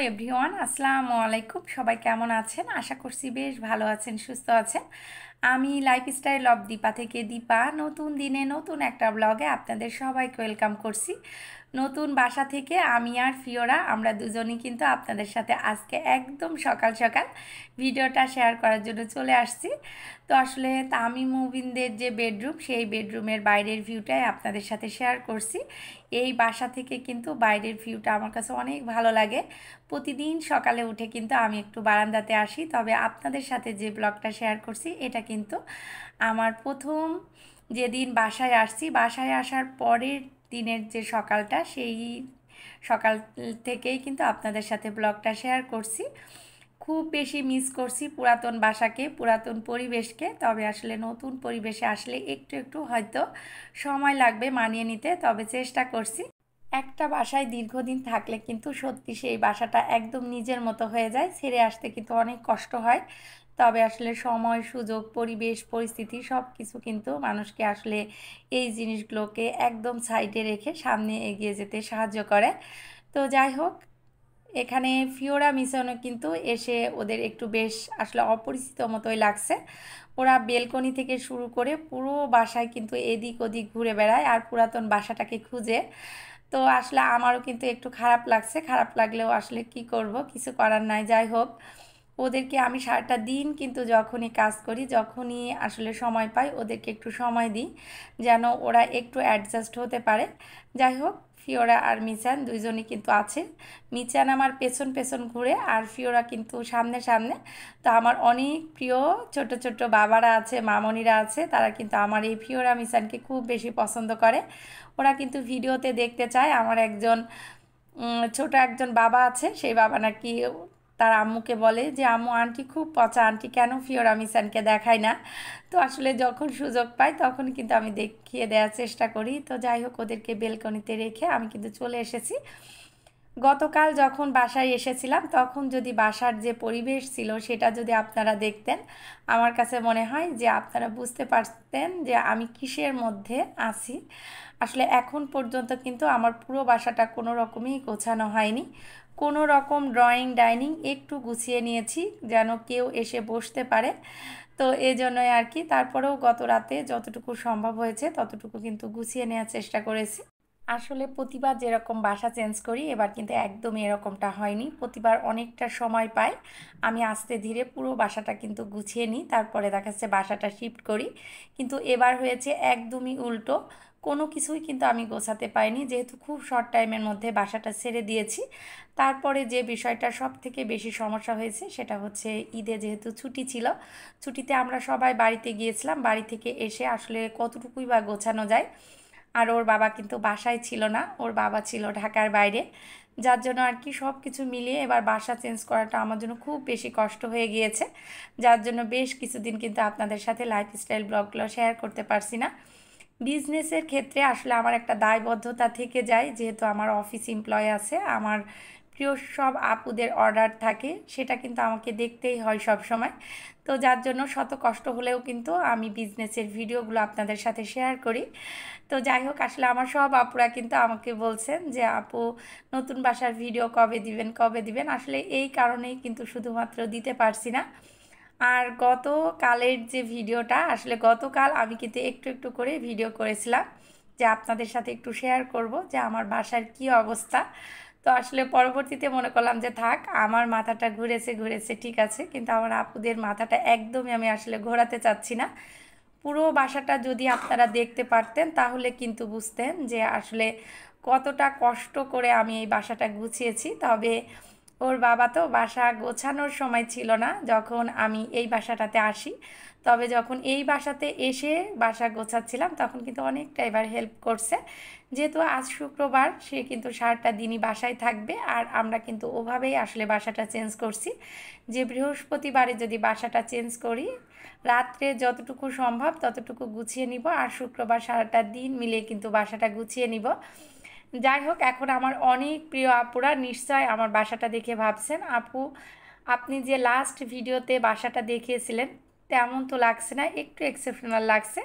Everyone, আসসালামু আলাইকুম। সবাই কেমন আছেন? আশা করছি বেশ ভালো আছেন, সুস্থ আছেন। আমি লাইফস্টাইল অফ দীপা থেকে দীপা নতুন দিনে নতুন একটা ব্লগে আপনাদের সবাইকে ওয়েলকাম করছি। নতুন বাসা থেকে আমি আর ফিওরা আমরা দুজনই কিন্তু আপনাদের সাথে আজকে একদম সকাল সকাল ভিডিওটা শেয়ার করার জন্য চলে আসছি। তো আসলে তামিম মুবিনদের যে বেডরুম, সেই বেডরুমের বাইরের ভিউটাই আপনাদের সাথে শেয়ার করছি। এই বাসা থেকে কিন্তু বাইরের ভিউটা আমার কাছে অনেক ভালো লাগে। প্রতিদিন সকালে উঠে কিন্তু আমি একটু বারান্দাতে আসি, তবে আপনাদের সাথে যে ব্লগটা শেয়ার করছি এটা কিন্তু আমার প্রথম যেদিন বাসায় আসছি, বাসায় আসার পরের দিনের যে সকালটা, সেই সকাল থেকেই কিন্তু আপনাদের সাথে ব্লগটা শেয়ার করছি। খুব বেশি মিস করছি পুরাতন বাসাকে, পুরাতন পরিবেশকে। তবে আসলে নতুন পরিবেশে আসলে একটু একটু হয়তো সময় লাগবে মানিয়ে নিতে, তবে চেষ্টা করছি। একটা বাসায় দীর্ঘদিন থাকলে কিন্তু সত্যি সেই বাসাটা একদম নিজের মতো হয়ে যায়, ছেড়ে আসতে কিন্তু অনেক কষ্ট হয়। তবে আসলে সময়, সুযোগ, পরিবেশ, পরিস্থিতি সব কিছু কিন্তু মানুষকে আসলে এই জিনিসগুলোকে একদম সাইডে রেখে সামনে এগিয়ে যেতে সাহায্য করে। তো যাই হোক, এখানে ফিওরা মিশনও কিন্তু এসে ওদের একটু বেশ আসলে অপরিচিত মতোই লাগছে। ওরা বেলকনি থেকে শুরু করে পুরো বাসায় কিন্তু এদিক ওদিক ঘুরে বেড়ায় আর পুরাতন বাসাটাকে খুঁজে। তো আসলে আমারও কিন্তু একটু খারাপ লাগছে, খারাপ লাগলেও আসলে কি করব, কিছু করার নাই। যাই হোক, ওদেরকে আমি সারাটা দিন কিন্তু যখনই কাজ করি, যখনই আসলে সময় পাই, ওদেরকে একটু সময় দিই যেন ওরা একটু অ্যাডজাস্ট হতে পারে। যাই হোক, ফিওরা আর মিচান দুইজনই কিন্তু আছে। মিচান আমার পেছন পেছন ঘুরে আর ফিওরা কিন্তু সামনে সামনে। তো আমার অনেক প্রিয় ছোট ছোট বাবারা আছে, মামনিরা আছে, তারা কিন্তু আমার এই ফিওরা মিচানকে খুব বেশি পছন্দ করে। ওরা কিন্তু ভিডিওতে দেখতে চায়। আমার একজন ছোট একজন বাবা আছে, সেই বাবা নাকি তার আম্মুকে বলে যে আম্মু, আন্টি খুব পচা, আন্টি কেন ফিওরা মিসানকে দেখায় না। তো আসলে যখন সুযোগ পাই তখন কিন্তু আমি দেখিয়ে দেওয়ার চেষ্টা করি। তো যাই হোক, ওদেরকে বেলকনিতে রেখে আমি কিন্তু চলে এসেছি। গতকাল যখন বাসায় এসেছিলাম তখন যদি বাসার যে পরিবেশ ছিল সেটা যদি আপনারা দেখতেন, আমার কাছে মনে হয় যে আপনারা বুঝতে পারতেন যে আমি কিসের মধ্যে আছি। আসলে এখন পর্যন্ত কিন্তু আমার পুরো বাসাটা কোনো রকমই গোছানো হয়নি। কোনো রকম ড্রয়িং ডাইনিং একটু গুছিয়ে নিয়েছি যেন কেউ এসে বসতে পারে। তো এই জন্যই আর কি, তারপরেও গত রাতে যতটুকু সম্ভব হয়েছে ততটুকু কিন্তু গুছিয়ে নেওয়ার চেষ্টা করেছি। আসলে প্রতিবার যেরকম বাসা চেঞ্জ করি, এবার কিন্তু একদমই এরকমটা হয়নি। প্রতিবার অনেকটা সময় পাই, আমি আস্তে ধীরে পুরো বাসাটা কিন্তু গুছিয়ে নিই, তারপরে দেখা যাচ্ছে বাসাটা শিফট করি। কিন্তু এবার হয়েছে একদমই উল্টো, কোনো কিছুই কিন্তু আমি গোছাতে পাইনি, যেহেতু খুব শর্ট টাইমের মধ্যে বাসাটা ছেড়ে দিয়েছি। তারপরে যে বিষয়টা সব থেকে বেশি সমস্যা হয়েছে সেটা হচ্ছে ঈদে যেহেতু ছুটি ছিল, ছুটিতে আমরা সবাই বাড়িতে গিয়েছিলাম। বাড়ি থেকে এসে আসলে কতটুকুই বা গোছানো যায়। আর ওর বাবা কিন্তু বাসায় ছিল না, ওর বাবা ছিল ঢাকার বাইরে। যার জন্য আর কি সব কিছু মিলিয়ে এবার বাসা চেঞ্জ করাটা আমার জন্য খুব বেশি কষ্ট হয়ে গিয়েছে। যার জন্য বেশ কিছুদিন কিন্তু আপনাদের সাথে লাইফস্টাইল ব্লগগুলো শেয়ার করতে পারছি না। বিজনেসের ক্ষেত্রে আসলে আমার একটা দায়বদ্ধতা থেকে যায়, যেহেতু আমার অফিস এমপ্লয় আছে, আমার প্রিয় সব আপুদের অর্ডার থাকে, সেটা কিন্তু আমাকে দেখতেই হয় সব সময়। তো যার জন্য শত কষ্ট হলেও কিন্তু আমি বিজনেসের ভিডিওগুলো আপনাদের সাথে শেয়ার করি। তো যাই হোক, আসলে আমার সব আপুরা কিন্তু আমাকে বলছেন যে আপু, নতুন বাসার ভিডিও কবে দিবেন, কবে দিবেন। আসলে এই কারণেই কিন্তু শুধুমাত্র দিতে পারছি না। আর গতকালের যে ভিডিওটা, আসলে গতকাল আমি কিন্তু একটু একটু করে ভিডিও করেছিলাম যে আপনাদের সাথে একটু শেয়ার করব যে আমার বাসার কি অবস্থা। তো আসলে পরবর্তীতে মনে করলাম যে থাক, আমার মাথাটা ঘুরেছে ঘুরেছে ঠিক আছে, কিন্তু আমার আপুদের মাথাটা একদমই আমি আসলে ঘোরাতে চাচ্ছি না। পুরো বাসাটা যদি আপনারা দেখতে পারতেন তাহলে কিন্তু বুঝতেন যে আসলে কতটা কষ্ট করে আমি এই বাসাটা গুছিয়েছি। তবে ওর বাবা তো বাসা গোছানোর সময় ছিল না যখন আমি এই বাসাটাতে আসি। তবে যখন এই বাসাতে এসে বাসা গোছাচ্ছিলাম তখন কিন্তু অনেকটা এবার হেল্প করছে। যেহেতু আজ শুক্রবার, সে কিন্তু সারাটা দিনই বাসায় থাকবে আর আমরা কিন্তু ওভাবেই আসলে বাসাটা চেঞ্জ করছি যে বৃহস্পতিবারে যদি বাসাটা চেঞ্জ করি, রাত্রে যতটুকু সম্ভব ততটুকু গুছিয়ে নিব, আর শুক্রবার সারাটা দিন মিলিয়ে কিন্তু বাসাটা গুছিয়ে নিব। যাই হোক, এখন আমার অনেক প্রিয় আপুরা নিশ্চয় আমার বাসাটা দেখে ভাবছেন, আপু আপনি যে লাস্ট ভিডিওতে বাসাটা দেখিয়েছিলেন তেমন তো লাগছে না, একটু এক্সেপশনাল লাগছে।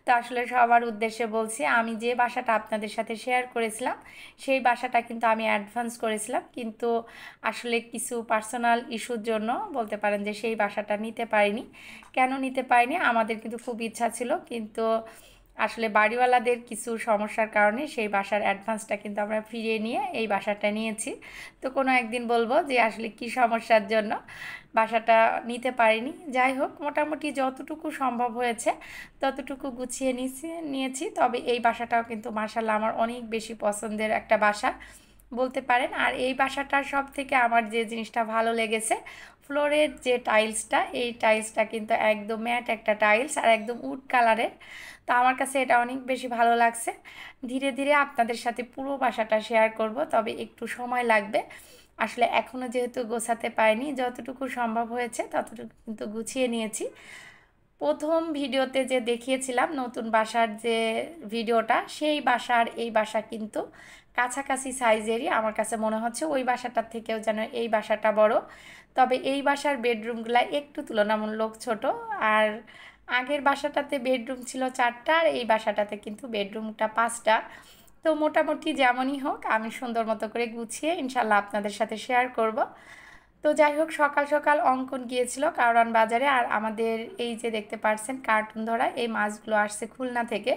তো আসলে সবার উদ্দেশ্যে বলছি, আমি যে বাসাটা আপনাদের সাথে শেয়ার করেছিলাম সেই বাসাটা কিন্তু আমি অ্যাডভান্স করেছিলাম, কিন্তু আসলে কিছু পার্সোনাল ইস্যুর জন্য বলতে পারেন যে সেই বাসাটা নিতে পারিনি। কেন নিতে পারিনি, আমাদের কিন্তু খুব ইচ্ছা ছিল, কিন্তু আসলে বাড়িওয়ালাদের কিছু সমস্যার কারণে সেই বাসার অ্যাডভান্সটা কিন্তু আমরা ফিরিয়ে নিয়ে এই বাসাটা নিয়েছি। তো কোনো একদিন বলবো যে আসলে কি সমস্যার জন্য বাসাটা নিতে পারিনি। যাই হোক, মোটামুটি যতটুকু সম্ভব হয়েছে ততটুকু গুছিয়ে নিয়েছি। তবে এই বাসাটাও কিন্তু মাশাআল্লাহ আমার অনেক বেশি পছন্দের একটা বাসা বলতে পারেন। আর এই বাসাটার সব থেকে আমার যে জিনিসটা ভালো লেগেছে, ফ্লোরের যে টাইলসটা, এই টাইলসটা কিন্তু একদম ম্যাট একটা টাইলস আর একদম উড কালারের। তো আমার কাছে এটা অনেক বেশি ভালো লাগছে। ধীরে ধীরে আপনাদের সাথে পুরো বাসাটা শেয়ার করব, তবে একটু সময় লাগবে। আসলে এখনও যেহেতু গোছাতে পারিনি, যতটুকু সম্ভব হয়েছে ততটুকু কিন্তু গুছিয়ে নিয়েছি। প্রথম ভিডিওতে যে দেখিয়েছিলাম নতুন বাসার যে ভিডিওটা, সেই বাসার এই বাসা কিন্তু কাছাকাছি সাইজেরই। আমার কাছে মনে হচ্ছে ওই বাসাটার থেকেও যেন এই বাসাটা বড়। তবে এই বাসার বেডরুমগুলো একটু তুলনামূলক ছোট। আর আগের বাসাটাতে বেডরুম ছিল 4টা, আর এই বাসাটাতে কিন্তু বেডরুমটা 5টা। তো মোটামুটি যেমনই হোক, আমি সুন্দর মতো করে গুছিয়ে ইনশাল্লাহ আপনাদের সাথে শেয়ার করব। তো যাই হোক, সকাল সকাল অঙ্কন গিয়েছিল কারওয়ান বাজারে। আর আমাদের এই যে দেখতে পাচ্ছেন কার্টুন ধরা এই মাছগুলো আসছে খুলনা থেকে।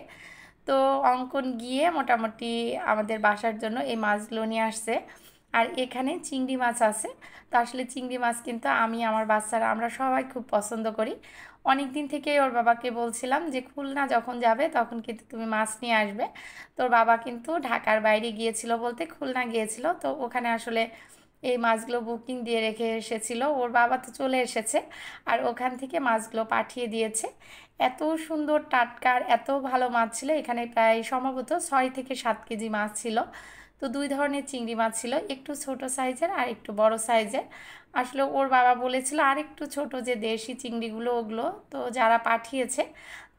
তো অঙ্কন গিয়ে মোটামুটি আমাদের বাসার জন্য এই মাছগুলো নিয়ে আসছে। আর এখানে চিংড়ি মাছ আছে। তো আসলে চিংড়ি মাছ কিন্তু আমি, আমার বাচ্চারা, আমরা সবাই খুব পছন্দ করি। অনেক দিন থেকেই ওর বাবাকে বলছিলাম যে খুলনা যখন যাবে তখন কিন্তু তুমি মাছ নিয়ে আসবে। তোর বাবা কিন্তু ঢাকার বাইরে গিয়েছিল, বলতে খুলনা গিয়েছিল। তো ওখানে আসলে এই মাছগুলো বুকিং দিয়ে রেখে এসেছিল, ওর বাবা তো চলে এসেছে আর ওখান থেকে মাছগুলো পাঠিয়ে দিয়েছে। এত সুন্দর টাটকা আর এত ভালো মাছ ছিল। এখানে প্রায় সম্ভবত 6 থেকে 7 কেজি মাছ ছিল। তো 2 ধরনের চিংড়ি মাছ ছিল, একটু ছোট সাইজের আর একটু বড় সাইজের। আসলে ওর বাবা বলেছিল আর একটু ছোট যে দেশি চিংড়িগুলো, ওগুলো তো যারা পাঠিয়েছে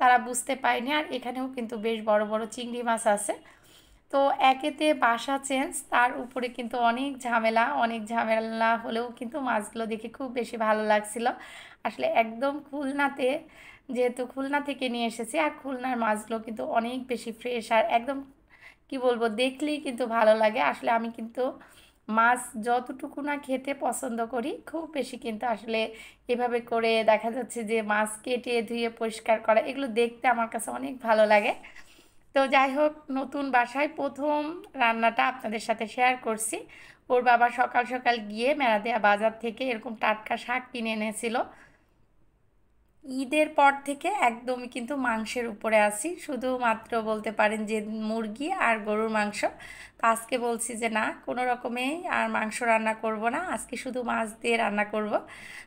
তারা বুঝতে পারেনি। আর এখানেও কিন্তু বেশ বড় বড় চিংড়ি মাছ আছে। তো একেতে বাসা চেঞ্জ, তার উপরে কিন্তু অনেক ঝামেলা, অনেক ঝামেলা হলেও কিন্তু মাছগুলো দেখে খুব বেশি ভালো লাগছিল। আসলে একদম খুলনাতে, যেহেতু খুলনা থেকে নিয়ে এসেছি, আর খুলনার মাছগুলো কিন্তু অনেক বেশি ফ্রেশ আর একদম কি বলবো, দেখলেই কিন্তু ভালো লাগে। আসলে আমি কিন্তু মাছ যতটুকু না খেতে পছন্দ করি, খুব বেশি কিন্তু আসলে এভাবে করে দেখা যাচ্ছে যে মাছ কেটে ধুয়ে পরিষ্কার করা, এগুলো দেখতে আমার কাছে অনেক ভালো লাগে। তো যাই হোক, নতুন বাসায় প্রথম রান্নাটা আপনাদের সাথে শেয়ার করছি। ওর বাবা সকাল সকাল গিয়ে মেরাদিয়া বাজার থেকে এরকম টাটকা শাক কিনে এনেছিল। ঈদের পর থেকে একদমই কিন্তু মাংসের উপরে আছি, শুধুমাত্র বলতে পারেন যে মুরগি আর গরুর মাংস। তো আজকে বলছি যে না, কোনো রকমে আর মাংস রান্না করব না, আজকে শুধু মাছ দিয়ে রান্না করব।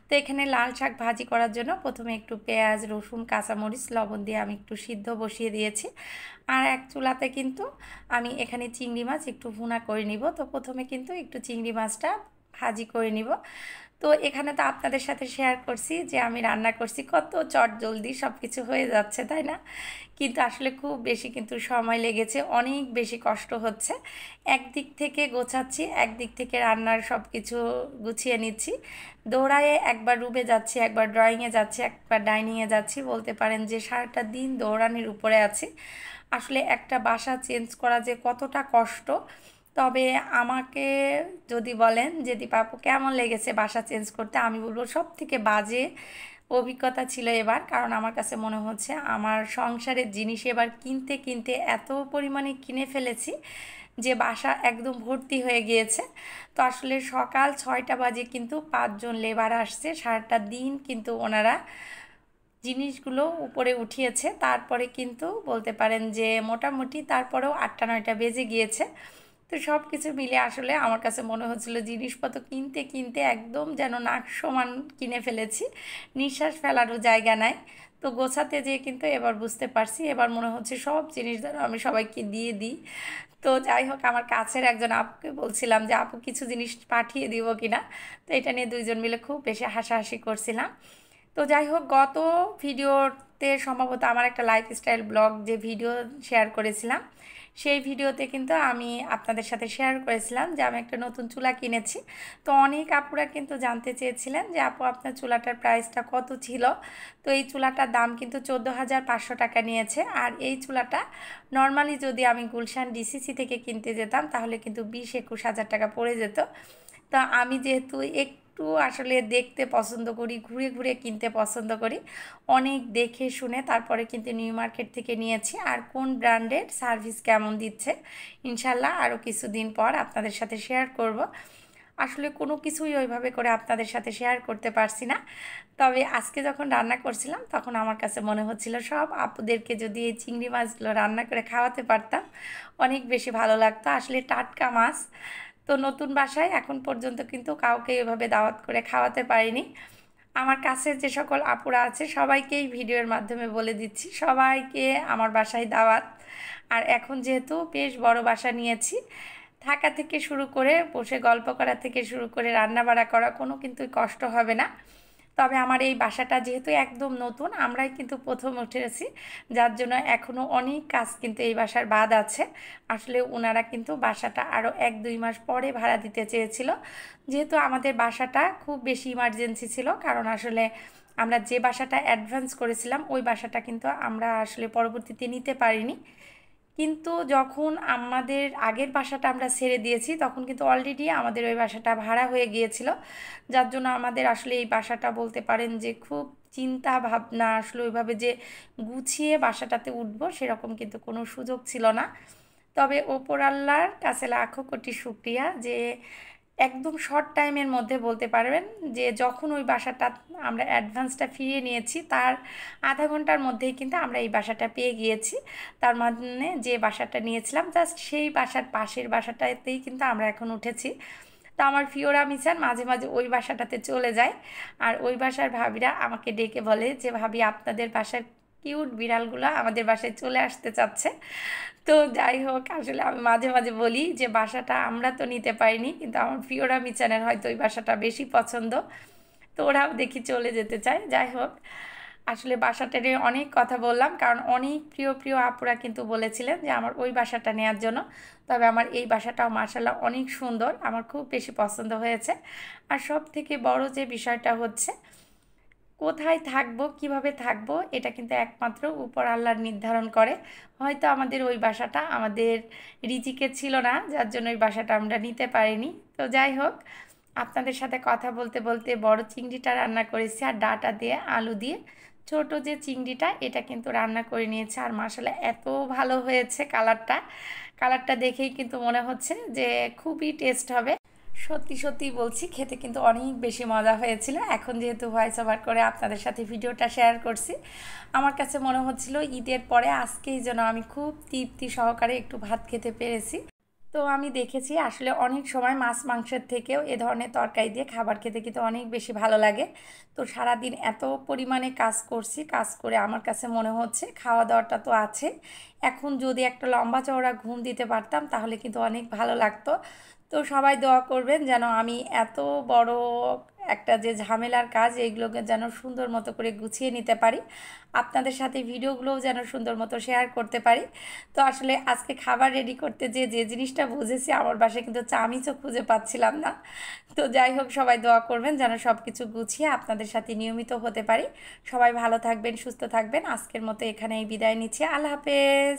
তো এখানে লাল শাক ভাজি করার জন্য প্রথমে একটু পেঁয়াজ, রসুন, কাঁচামরিচ, লবণ দিয়ে আমি একটু সিদ্ধ বসিয়ে দিয়েছি। আর এক চুলাতে কিন্তু আমি এখানে চিংড়ি মাছ একটু ভুনা করে নিব। তো প্রথমে কিন্তু একটু চিংড়ি মাছটা ভাজি করে নিব। তো এখানে তো আপনাদের সাথে শেয়ার করছি যে আমি রান্না করছি, কত চট জলদি সব কিছু হয়ে যাচ্ছে, তাই না? কিন্তু আসলে খুব বেশি কিন্তু সময় লেগেছে, অনেক বেশি কষ্ট হচ্ছে। একদিক থেকে গোছাচ্ছি, একদিক থেকে রান্নার সব কিছু গুছিয়ে নিচ্ছি। দৌড়ায়ে একবার রুমে যাচ্ছি, একবার ড্রয়িংয়ে যাচ্ছি, একবার ডাইনিংয়ে যাচ্ছি, বলতে পারেন যে সারাটা দিন দৌড়ানির উপরে আছি। আসলে একটা বাসা চেঞ্জ করা যে কতটা কষ্ট। তবে আমাকে যদি বলেন যে দীপা আপু কেমন লেগেছে বাসা চেঞ্জ করতে, আমি বলবো সব থেকে বাজে অভিজ্ঞতা ছিল এবার। কারণ আমার কাছে মনে হচ্ছে আমার সংসারের জিনিস এবার কিনতে কিনতে এত পরিমাণে কিনে ফেলেছি যে বাসা একদম ভর্তি হয়ে গিয়েছে। তো আসলে সকাল 6টা বাজে কিন্তু 5জন লেবার আসছে, সারাটা দিন কিন্তু ওনারা জিনিসগুলো উপরে উঠিয়েছে। তারপরে কিন্তু বলতে পারেন যে মোটামুটি তারপরেও 8টা 9টা বেজে গিয়েছে। তো সব কিছু মিলে আসলে আমার কাছে মনে হচ্ছিল জিনিসপত্র কিনতে কিনতে একদম যেন নাক সমান কিনে ফেলেছি, নিঃশ্বাস ফেলারও জায়গা নাই। তো গোছাতে যেয়ে কিন্তু এবার বুঝতে পারছি, এবার মনে হচ্ছে সব জিনিস যেন আমি সবাইকে দিয়ে দিই। তো যাই হোক, আমার কাছের একজন আপুকে বলছিলাম যে আপু কিছু জিনিস পাঠিয়ে দিব কিনা। তো এটা নিয়ে দুইজন মিলে খুব বেশি হাসাহাসি করছিলাম। তো যাই হোক, গত ভিডিওতে সম্ভবত আমার একটা লাইফস্টাইল ব্লগ যে ভিডিও শেয়ার করেছিলাম, সেই ভিডিওতে কিন্তু আমি আপনাদের সাথে শেয়ার করেছিলাম যে আমি একটা নতুন চুলা কিনেছি। তো অনেক আপুরা কিন্তু জানতে চেয়েছিলেন যে আপু আপনার চুলাটার প্রাইসটা কত ছিল। তো এই চুলাটার দাম কিন্তু 14,500 টাকা নিয়েছে। আর এই চুলাটা নর্মালি যদি আমি গুলশান ডিসিসি থেকে কিনতে যেতাম তাহলে কিন্তু 20-21 হাজার টাকা পড়ে যেত। তা আমি যেহেতু একটু আসলে দেখতে পছন্দ করি, ঘুরে ঘুরে কিনতে পছন্দ করি, অনেক দেখে শুনে তারপরে কিন্তু নিউ মার্কেট থেকে নিয়েছি। আর কোন ব্র্যান্ডের সার্ভিস কেমন দিচ্ছে ইনশাল্লাহ আরও কিছুদিন পর আপনাদের সাথে শেয়ার করব। আসলে কোনো কিছুই ওইভাবে করে আপনাদের সাথে শেয়ার করতে পারছি না। তবে আজকে যখন রান্না করছিলাম তখন আমার কাছে মনে হচ্ছিল সব আপুদেরকে যদি এই চিংড়ি মাছগুলো রান্না করে খাওয়াতে পারতাম অনেক বেশি ভালো লাগতো। আসলে টাটকা মাছ তো নতুন বাসায় এখন পর্যন্ত কিন্তু কাউকে এভাবে দাওয়াত করে খাওয়াতে পারিনি। আমার কাছের যে সকল আপুরা আছে সবাইকেই ভিডিওর মাধ্যমে বলে দিচ্ছি, সবাইকে আমার বাসায় দাওয়াত। আর এখন যেহেতু বেশ বড় বাসা নিয়েছি, থাকা থেকে শুরু করে বসে গল্প করা থেকে শুরু করে রান্না বাড়া করা কোনো কিন্তু কষ্ট হবে না। তবে আমার এই বাসাটা যেহেতু একদম নতুন, আমরাই কিন্তু প্রথম উঠেছি, যার জন্য এখনও অনেক কাজ কিন্তু এই বাসার বাদ আছে। আসলে ওনারা কিন্তু বাসাটা আরও 1-2 মাস পরে ভাড়া দিতে চেয়েছিল, যেহেতু আমাদের বাসাটা খুব বেশি ইমার্জেন্সি ছিল। কারণ আসলে আমরা যে বাসাটা অ্যাডভান্স করেছিলাম ওই বাসাটা কিন্তু আমরা আসলে পরবর্তীতে নিতে পারিনি। কিন্তু যখন আমাদের আগের বাসাটা আমরা ছেড়ে দিয়েছি তখন কিন্তু অলরেডি আমাদের ওই বাসাটা ভাড়া হয়ে গিয়েছিল, যার জন্য আমাদের আসলে এই বাসাটা বলতে পারেন যে খুব চিন্তা ভাবনা আসলে ওইভাবে যে গুছিয়ে বাসাটাতে উঠবো সেরকম কিন্তু কোনো সুযোগ ছিল না। তবে ওপর আল্লাহর কাছে লাখো কোটি শুক্রিয়া যে একদম শর্ট টাইমের মধ্যে বলতে পারবেন যে যখন ওই বাসাটা আমরা অ্যাডভান্সটা ফিরিয়ে নিয়েছি তার আধা ঘন্টার মধ্যেই কিন্তু আমরা এই বাসাটা পেয়ে গিয়েছি। তার মানে যে বাসাটা নিয়েছিলাম জাস্ট সেই বাসার পাশের বাসাটাতেই কিন্তু আমরা এখন উঠেছি। তো আমার ফিওরা মিসান মাঝে মাঝে ওই বাসাটাতে চলে যায়, আর ওই বাসার ভাবিরা আমাকে ডেকে বলে যে ভাবি আপনাদের বাসার কিউট বিড়ালগুলো আমাদের বাসায় চলে আসতে চাচ্ছে। তো যাই হোক, আসলে আমি মাঝে মাঝে বলি যে বাসাটা আমরা তো নিতে পারিনি, কিন্তু আমার ফিওরা মিচানের হয়তো ওই বাসাটা বেশি পছন্দ, তো ওরাও দেখি চলে যেতে চায়। যাই হোক, আসলে বাসাটা নিয়ে অনেক কথা বললাম, কারণ অনেক প্রিয় প্রিয় আপুরা কিন্তু বলেছিলেন যে আমার ওই বাসাটা নেওয়ার জন্য। তবে আমার এই বাসাটাও মার্শাল্লাহ অনেক সুন্দর, আমার খুব বেশি পছন্দ হয়েছে। আর সব থেকে বড় যে বিষয়টা হচ্ছে কোথায় থাকবো, কিভাবে থাকবো, এটা কিন্তু একমাত্র উপর আল্লাহর নির্ধারণ করে। হয়তো আমাদের ওই বাসাটা আমাদের রিজিকে ছিল না, যার জন্য ওই বাসাটা আমরা নিতে পারিনি। তো যাই হোক, আপনাদের সাথে কথা বলতে বলতে বড় চিংড়িটা রান্না করেছি আর ডাঁটা দিয়ে আলু দিয়ে ছোট যে চিংড়িটা এটা কিন্তু রান্না করে নিয়েছে। আর মাসাল্লাহ এত ভালো হয়েছে, কালারটা দেখেই কিন্তু মনে হচ্ছে যে খুবই টেস্ট হবে। সত্যি সত্যি বলছি, খেতে কিন্তু অনেক বেশি মজা হয়েছিল। এখন যেহেতু ভয়েস ওভার করে আপনাদের সাথে ভিডিওটা শেয়ার করছি, আমার কাছে মনে হচ্ছিল ঈদের পরে আজকেই যেন আমি খুব তৃপ্তি সহকারে একটু ভাত খেতে পেরেছি। তো আমি দেখেছি আসলে অনেক সময় মাছ মাংসের থেকেও এ ধরনের তরকারি দিয়ে খাবার খেতে কিন্তু অনেক বেশি ভালো লাগে। তো সারাদিন এত পরিমাণে কাজ করছি, কাজ করে আমার কাছে মনে হচ্ছে খাওয়া দাওয়াটা তো আছে, এখন যদি একটা লম্বা চওড়া ঘুম দিতে পারতাম তাহলে কিন্তু অনেক ভালো লাগতো। তো সবাই দোয়া করবেন যেন আমি এত বড় একটা যে ঝামেলার কাজ এইগুলোকে যেন সুন্দর মতো করে গুছিয়ে নিতে পারি, আপনাদের সাথে ভিডিওগুলোও যেন সুন্দর মতো শেয়ার করতে পারি। তো আসলে আজকে খাবার রেডি করতে যে যে জিনিসটা বুঝেছি, আমার বাসায় কিন্তু চামিচও খুঁজে পাচ্ছিলাম না। তো যাই হোক, সবাই দোয়া করবেন যেন সব কিছু গুছিয়ে আপনাদের সাথে নিয়মিত হতে পারি। সবাই ভালো থাকবেন, সুস্থ থাকবেন। আজকের মতো এখানেই বিদায় নিচ্ছি। আল্লাহ হাফেজ।